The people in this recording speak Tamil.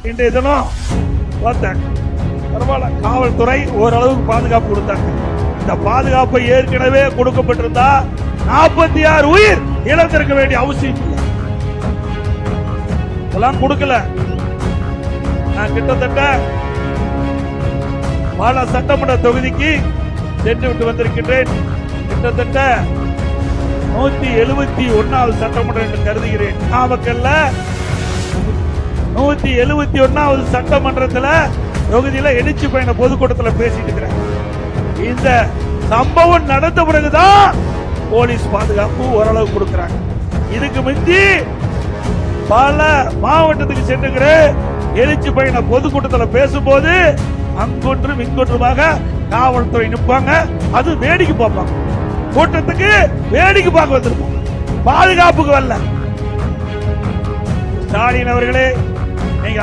இன்றைய தினம் பார்த்தேன், பரவாயில்ல, காவல்துறை ஓரளவுக்கு பாதுகாப்பு கொடுத்தாங்க. இந்த பாதுகாப்பு ஏற்கனவே கொடுக்கப்பட்டிருந்தா 46 உயிர் இழந்திருக்க வேண்டிய அவசியம் இல்லை. இதெல்லாம் கொடுக்கல. நான் கிட்டத்தட்ட பல சட்டமன்ற தொகுதிக்கு சென்று விட்டு வந்திருக்கின்றேன். கிட்டத்தட்ட 171வது சட்டமன்றம் என்று கருதுகிறேன். நாமக்கல்ல 171வது சட்டமன்றத்தில் தொகுதியில எழுச்சி பயண பொதுக்கூட்டத்தில் பேசிட்டு இருக்கிறேன். இந்த சம்பவம் நடந்த பிறகுதான் போலீஸ் பாதுகாப்பு ஓரளவு கொடுக்கிறாங்க. இதுக்கு முந்தி பல மாவட்டத்துக்கு சென்றுகிற எழுச்சி பயண பொதுக்கூட்டத்தில் பேசும்போது அங்கொன்றும் இங்கொன்றுமாக காவல்துறை நிற்பாங்க. அது வேடிக்கை பார்ப்பாங்க. கூட்டத்துக்கு வேடிக்கை பார்க்க வந்திருப்போம், பாதுகாப்புக்கு வரல. ஸ்டாலின் அவர்களே, நீங்க